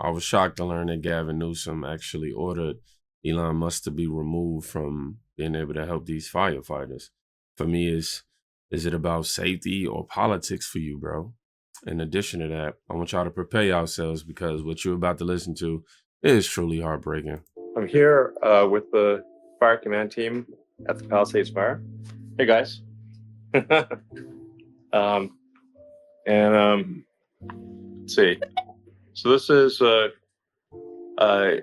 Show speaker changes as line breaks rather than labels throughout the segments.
I was shocked to learn that Gavin Newsom actually ordered Elon Musk to be removed from being able to help these firefighters. For me, is it about safety or politics for you, bro? In addition to that, I want y'all to prepare yourselves because what you're about to listen to is truly heartbreaking.
I'm here with the fire command team at the Palisades Fire. Hey guys. Let's see. So this is I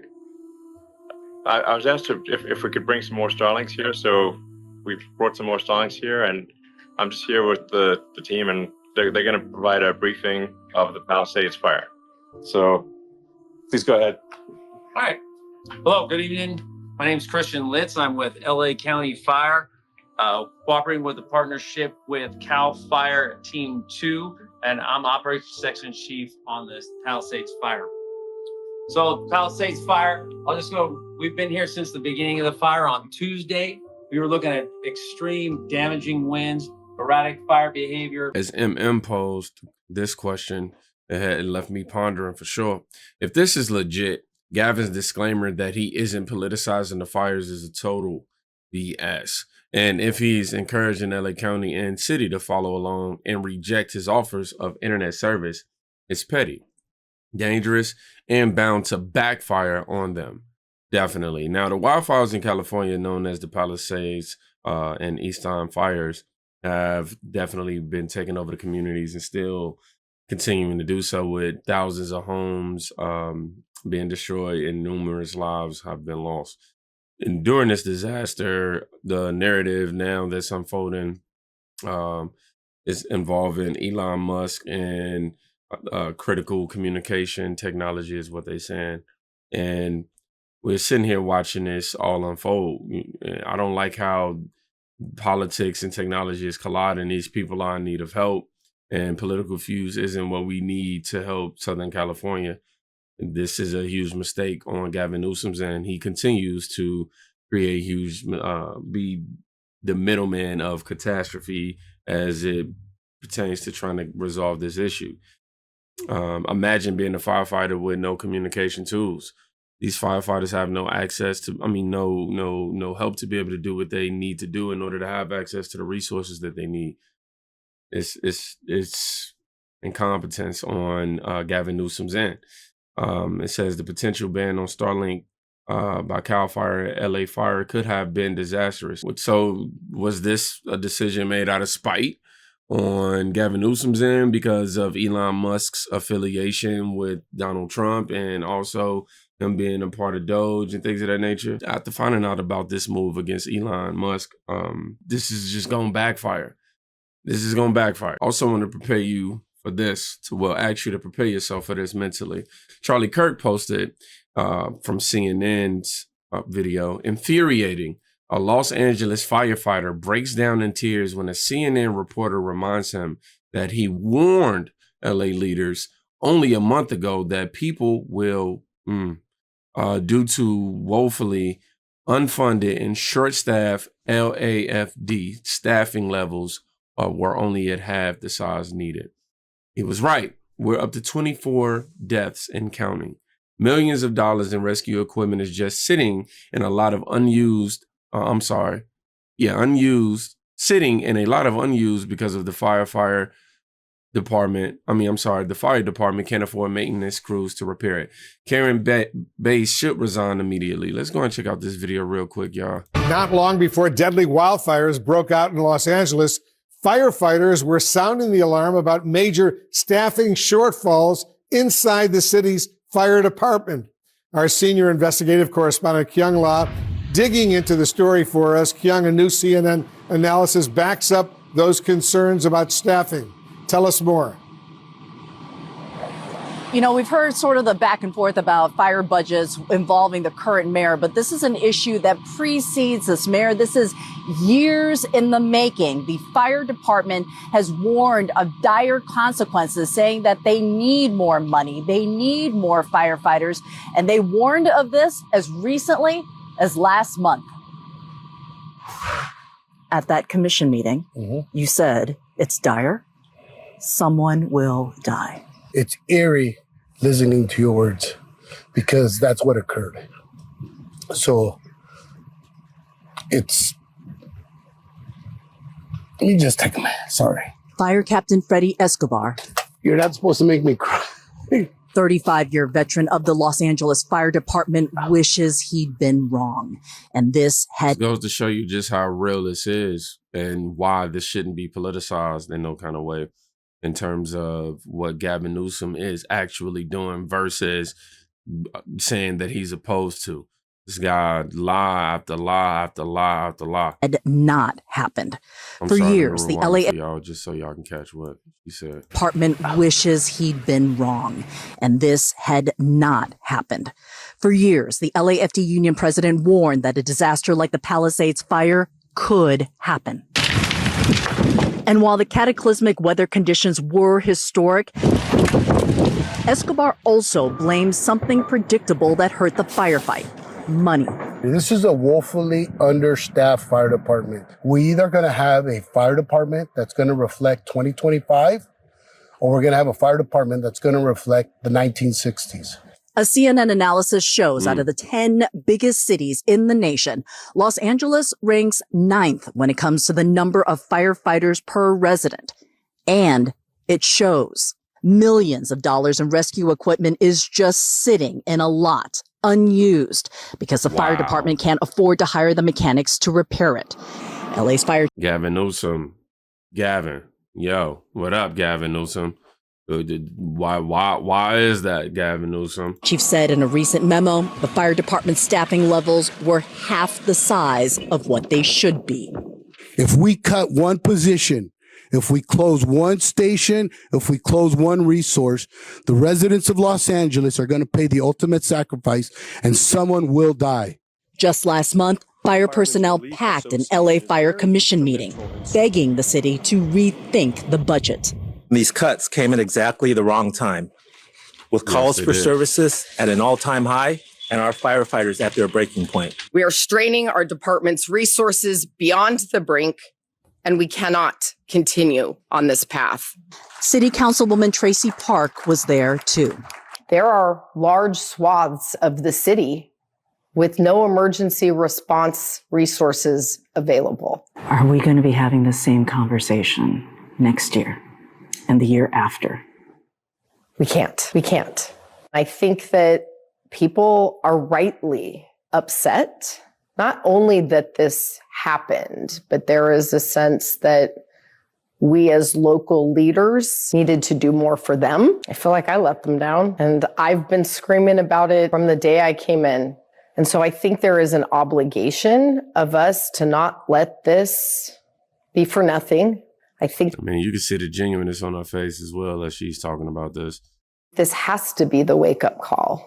was asked if we could bring some more Starlinks here, so we've brought some more Starlinks here, and I'm just here with the team, and they're going to provide a briefing of the Palisades Fire. So please go ahead.
All right. Hello, good evening. My name is Christian Litz. I'm with LA County Fire, cooperating with the partnership with CAL FIRE Team 2, and I'm Operations Section Chief on this Palisades Fire. So Palisades Fire, we've been here since the beginning of the fire on Tuesday. We were looking at extreme damaging winds, erratic fire behavior.
As MM posed this question, it left me pondering for sure. If this is legit, Gavin's disclaimer that he isn't politicizing the fires is a total BS. And if he's encouraging LA County and city to follow along and reject his offers of internet service, it's petty, dangerous, and bound to backfire on them. Definitely. Now, the wildfires in California, known as the Palisades and Easton fires, have definitely been taking over the communities and still continuing to do so, with thousands of homes being destroyed and numerous lives have been lost. And during this disaster, the narrative now that's unfolding is involving Elon Musk and critical communication technology is what they're saying. And we're sitting here watching this all unfold. I don't like how politics and technology is colliding. These people are in need of help, and political fuse isn't what we need to help Southern California. This is a huge mistake on Gavin Newsom's end. He continues to create huge, be the middleman of catastrophe as it pertains to trying to resolve this issue. Imagine being a firefighter with no communication tools. These firefighters have no access to, no help to be able to do what they need to do in order to have access to the resources that they need. It's incompetence on Gavin Newsom's end. It says the potential ban on Starlink by CAL FIRE, LA Fire could have been disastrous. So was this a decision made out of spite on Gavin Newsom's end because of Elon Musk's affiliation with Donald Trump and also him being a part of Doge and things of that nature? After finding out about this move against Elon Musk, this is just going to backfire. This is going to backfire. Also want to prepare you for this, ask you to prepare yourself for this mentally. Charlie Kirk posted from CNN's video, infuriating. A Los Angeles firefighter breaks down in tears when a CNN reporter reminds him that he warned LA leaders only a month ago that people will, due to woefully unfunded and short-staffed LAFD staffing levels, were only at half the size needed. He was right. We're up to 24 deaths and counting. Millions of dollars in rescue equipment is just sitting in a lot of unused sitting in a lot of unused because of the fire department. The fire department can't afford maintenance crews to repair it. Karen Bass should resign immediately. Let's go and check out this video real quick, y'all.
Not long before deadly wildfires broke out in Los Angeles, firefighters were sounding the alarm about major staffing shortfalls inside the city's fire department. Our senior investigative correspondent, Kyung La, digging into the story for us. Kyung, a new CNN analysis backs up those concerns about staffing. Tell us more.
You know, we've heard sort of the back and forth about fire budgets involving the current mayor, but this is an issue that precedes this mayor. This is years in the making. The fire department has warned of dire consequences, saying that they need more money, they need more firefighters, and they warned of this as recently as last month. At that commission meeting, you said, it's dire, someone will die.
It's eerie listening to your words. because that's what occurred. So it's, let me just take a minute. Sorry.
Fire Captain Freddie Escobar,
You're not supposed to make me cry.
35-year veteran of the Los Angeles Fire Department, wishes he'd been wrong. And this had
It goes to show you just how real this is and why this shouldn't be politicized in no kind of way in terms of what Gavin Newsom is actually doing versus saying that he's opposed to. This guy lie after lie after lie after lie.
had not happened.
I'm
For
sorry to
years, the
rewind
LA
for y'all just so y'all can catch what he said.
Department wishes he'd been wrong, and this had not happened. For years, the LAFD union president warned that a disaster like the Palisades fire could happen. And while the cataclysmic weather conditions were historic, Escobar also blamed something predictable that hurt the firefight: money.
This is a woefully understaffed fire department. We either going to have a fire department that's going to reflect 2025, or we're going to have a fire department that's going to reflect the 1960s.
A CNN analysis shows out of the 10 biggest cities in the nation, Los Angeles ranks 9th when it comes to the number of firefighters per resident. And it shows millions of dollars in rescue equipment is just sitting in a lot, unused, because the fire department can't afford to hire the mechanics to repair it. LA's fire
Gavin Newsom. Gavin. Yo, what up, Gavin Newsom? Why is that, Gavin Newsom?
chief said in a recent memo, the fire department staffing levels were half the size of what they should be.
If we cut one position, if we close one station, if we close one resource, the residents of Los Angeles are going to pay the ultimate sacrifice, and someone will die.
Just last month, fire personnel packed an LA Fire Commission meeting, begging the city to rethink the budget.
These cuts came at exactly the wrong time, with calls for services at an all-time high and our firefighters at their breaking point.
We are straining our department's resources beyond the brink, and we cannot continue on this path.
City Councilwoman Tracy Park was there too.
There are large swaths of the city with no emergency response resources available.
Are we going to be having the same conversation next year and the year after?
We can't. We can't. I think that people are rightly upset, not only that this happened, but there is a sense that we as local leaders needed to do more for them. I feel like I let them down, and I've been screaming about it from the day I came in. And so I think there is an obligation of us to not let this be for nothing. I
mean, you can see the genuineness on her face as well as she's talking about this.
This has to be the wake-up call.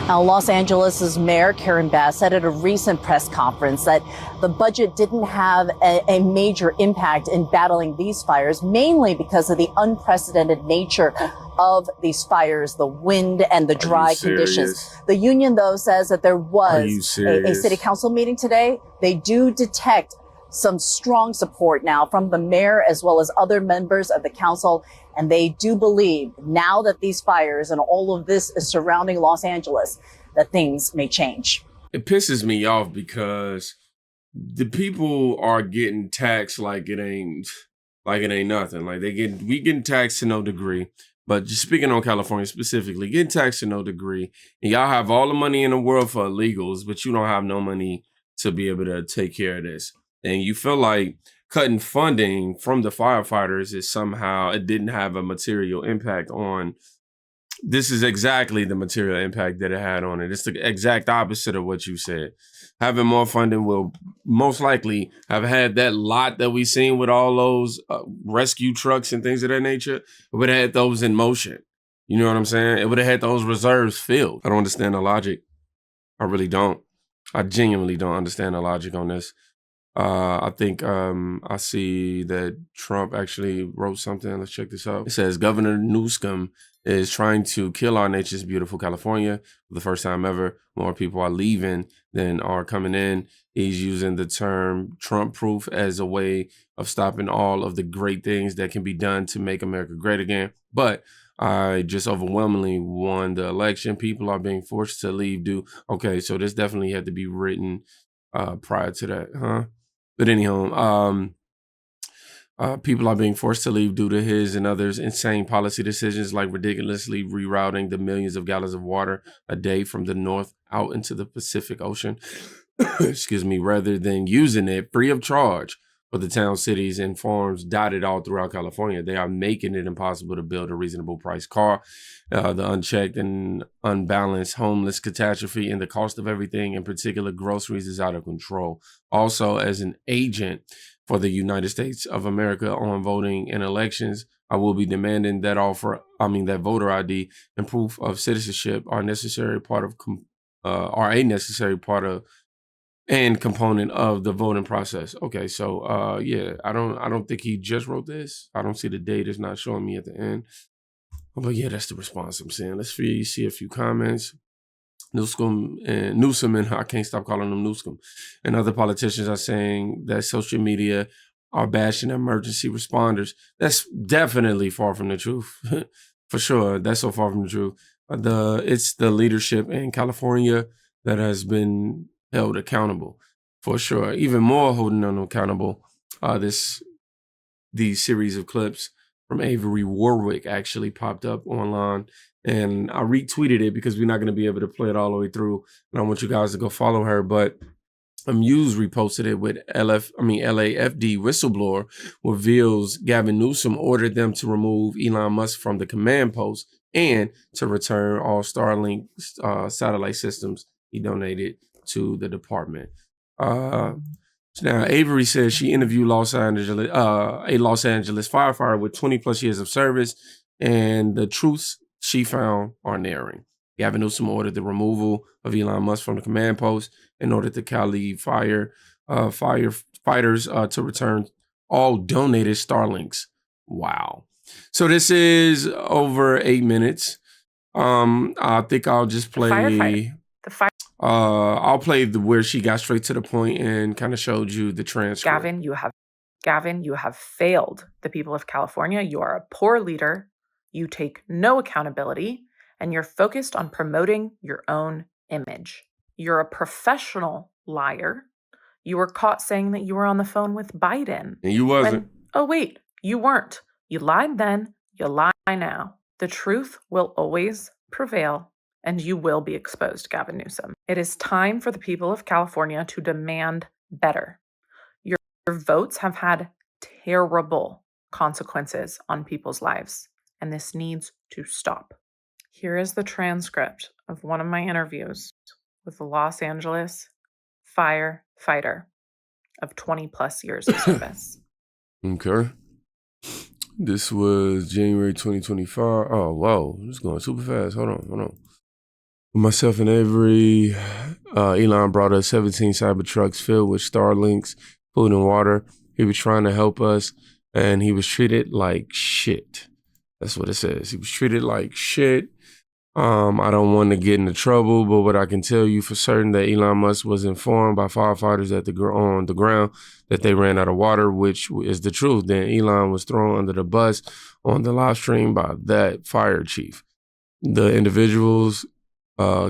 Now, Los Angeles' Mayor Karen Bass said at a recent press conference that the budget didn't have a major impact in battling these fires, mainly because of the unprecedented nature of these fires, the wind and the dry conditions. The union, though, says that there was a city council meeting today. They do detect some strong support now from the mayor as well as other members of the council. And they do believe now that these fires and all of this is surrounding Los Angeles, that things may change.
It pisses me off because the people are getting taxed like it ain't nothing. Like we getting taxed to no degree. But just speaking on California specifically, getting taxed to no degree. And y'all have all the money in the world for illegals, but you don't have no money to be able to take care of this. And you feel like cutting funding from the firefighters is somehow, it didn't have a material impact on. This is exactly the material impact that it had on it. It's the exact opposite of what you said. Having more funding will most likely have had that lot that we seen with all those rescue trucks and things of that nature. It would have had those in motion. You know what I'm saying? It would have had those reserves filled. I don't understand the logic. I really don't. I genuinely don't understand the logic on this. I think I see that Trump actually wrote something. Let's check this out. It says Governor Newsom is trying to kill our nature's beautiful California for the first time ever. More people are leaving than are coming in. He's using the term Trump-proof as a way of stopping all of the great things that can be done to make America great again. But I just overwhelmingly won the election. People are being forced to leave due. Okay, so this definitely had to be written prior to that, huh? But anyhow, people are being forced to leave due to his and others' insane policy decisions, like ridiculously rerouting the millions of gallons of water a day from the north out into the Pacific Ocean, excuse me, rather than using it free of charge for the towns, cities, and farms dotted all throughout California. They are making it impossible to build a reasonable price car. The unchecked and unbalanced homeless catastrophe and the cost of everything, in particular groceries, is out of control. Also, as an agent for the United States of America on voting and elections, I will be demanding that that voter ID and proof of citizenship are a necessary part of and component of the voting process. Okay, so yeah, I don't think he just wrote this. I don't see the date. It's not showing me at the end. But yeah, that's the response I'm saying. Let's see a few comments. Newsom and I can't stop calling them Newsom, and other politicians are saying that social media are bashing emergency responders. That's definitely far from the truth. For sure. That's so far from the truth. It's the leadership in California that has been held accountable, for sure. Even more holding them accountable. These series of clips from Avery Warwick actually popped up online, and I retweeted it because we're not going to be able to play it all the way through, and I want you guys to go follow her. But Muse reposted it with LAFD whistleblower reveals Gavin Newsom ordered them to remove Elon Musk from the command post and to return all Starlink satellite systems he donated to the department. So now Avery says she interviewed a Los Angeles firefighter with 20 plus years of service, and the truths she found are naring. Gavin Newsom ordered the removal of Elon Musk from the command post in order to Cali firefighters to return all donated Starlinks. Wow. So this is over 8 minutes. I think I'll just play I'll play where she got straight to the point and kind of showed you the transcript.
Gavin, you have failed the people of California. You are a poor leader. You take no accountability, and you're focused on promoting your own image. You're a professional liar. You were caught saying that you were on the phone with Biden.
And you wasn't.
Oh, wait, you weren't. You lied then, you lie now. The truth will always prevail, and you will be exposed, Gavin Newsom. It is time for the people of California to demand better. Your votes have had terrible consequences on people's lives, and this needs to stop. Here is the transcript of one of my interviews with a Los Angeles firefighter of 20 plus years of service.
Okay. This was January 2025. Oh, whoa. It's going super fast. Hold on. Myself and Avery, Elon brought us 17 Cybertrucks filled with Starlinks, food and water. He was trying to help us, and he was treated like shit. That's what it says. He was treated like shit. I don't want to get into trouble, but what I can tell you for certain that Elon Musk was informed by firefighters on the ground that they ran out of water, which is the truth. Then Elon was thrown under the bus on the live stream by that fire chief. The individual's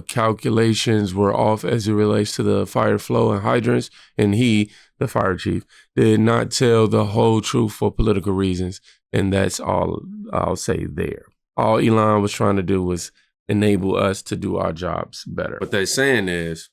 calculations were off as it relates to the fire flow and hydrants, and he, the fire chief, did not tell the whole truth for political reasons, and that's all I'll say there. All Elon was trying to do was enable us to do our jobs better. What they're saying is,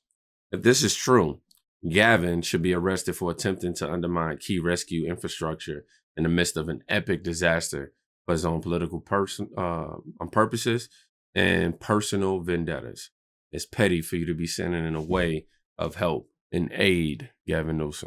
if this is true, Gavin should be arrested for attempting to undermine key rescue infrastructure in the midst of an epic disaster for his own political purposes and personal vendettas. It's petty for you to be sending in a way of help and aid Gavin Newsom.